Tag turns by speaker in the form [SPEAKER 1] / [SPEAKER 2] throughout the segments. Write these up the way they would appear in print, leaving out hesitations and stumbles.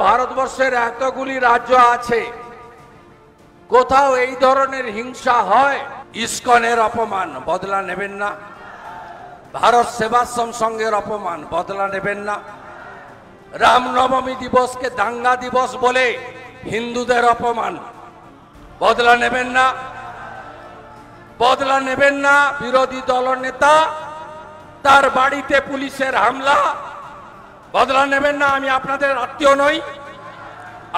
[SPEAKER 1] ভারতবর্ষের এতগুলি রাজ্য আছে, কোথাও এই ধরনের হিংসা হয়? ইসকনের অপমান বদলা নেবেন না? ভারত সেবাশ্রম সংঘের অপমান বদলা নেবেন না? রামনবমী দিবসকে দাঙ্গা দিবস বলে হিন্দুদের অপমান বদলা নেবেন না? বদলা নেবেন না? বিরোধী দলনেতা তার বাড়িতে পুলিশের হামলা, বদলা নেবেন না? আমি আপনাদের আত্মীয় নই,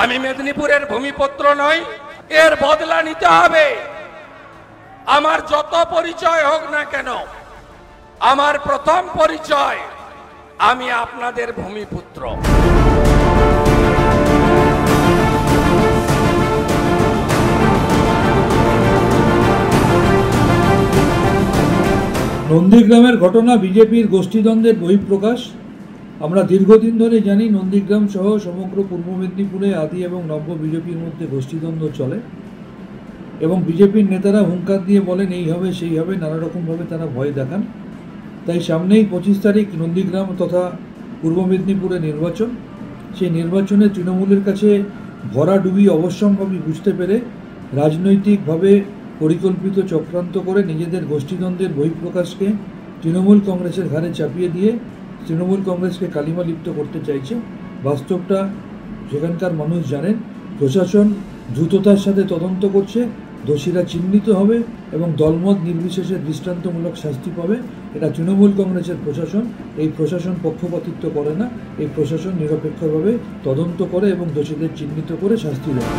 [SPEAKER 1] আমি মেদিনীপুরের ভূমিপুত্র নই, এর বদলা নিতে হবে। আমার যত পরিচয় হোক না কেন, আমার প্রথম পরিচয় আমি আপনাদের ভূমিপুত্র।
[SPEAKER 2] নন্দীগ্রামের ঘটনা বিজেপির গোষ্ঠীদ্বন্দ্বের বহিঃপ্রকাশ। আমরা দীর্ঘদিন ধরে জানি নন্দীগ্রাম সহ সমগ্র পূর্ব মেদিনীপুরে আদি এবং নব্য বিজেপির মধ্যে গোষ্ঠীদ্বন্দ্ব চলে এবং বিজেপির নেতারা হুঙ্কার দিয়ে বলেন এই হবে সেই হবে, নানা রকমভাবে তারা ভয় দেখান। তাই সামনেই 25 তারিখ নন্দীগ্রাম তথা পূর্ব মেদিনীপুরে নির্বাচন। সেই নির্বাচনে তৃণমূলের কাছে ভরাডুবি অবশ্যম্ভাবী বুঝতে পেরে রাজনৈতিকভাবে পরিকল্পিত চক্রান্ত করে নিজেদের গোষ্ঠীদ্বন্দ্বের বহিঃপ্রকাশকে তৃণমূল কংগ্রেসের ঘাড়ে চাপিয়ে দিয়ে তৃণমূল কংগ্রেসকে কালিমালিপ্ত করতে চাইছে। বাস্তবটা সেখানকার মানুষ জানেন। প্রশাসন দ্রুততার সাথে তদন্ত করছে, দোষীরা চিহ্নিত হবে এবং দলমত নির্বিশেষে দৃষ্টান্তমূলক শাস্তি পাবে। এটা তৃণমূল কংগ্রেসের প্রশাসন। এই প্রশাসন পক্ষপাতিত্ব করে না, এই প্রশাসন নিরপেক্ষভাবে তদন্ত করে এবং দোষীদের চিহ্নিত করে শাস্তি দেয়।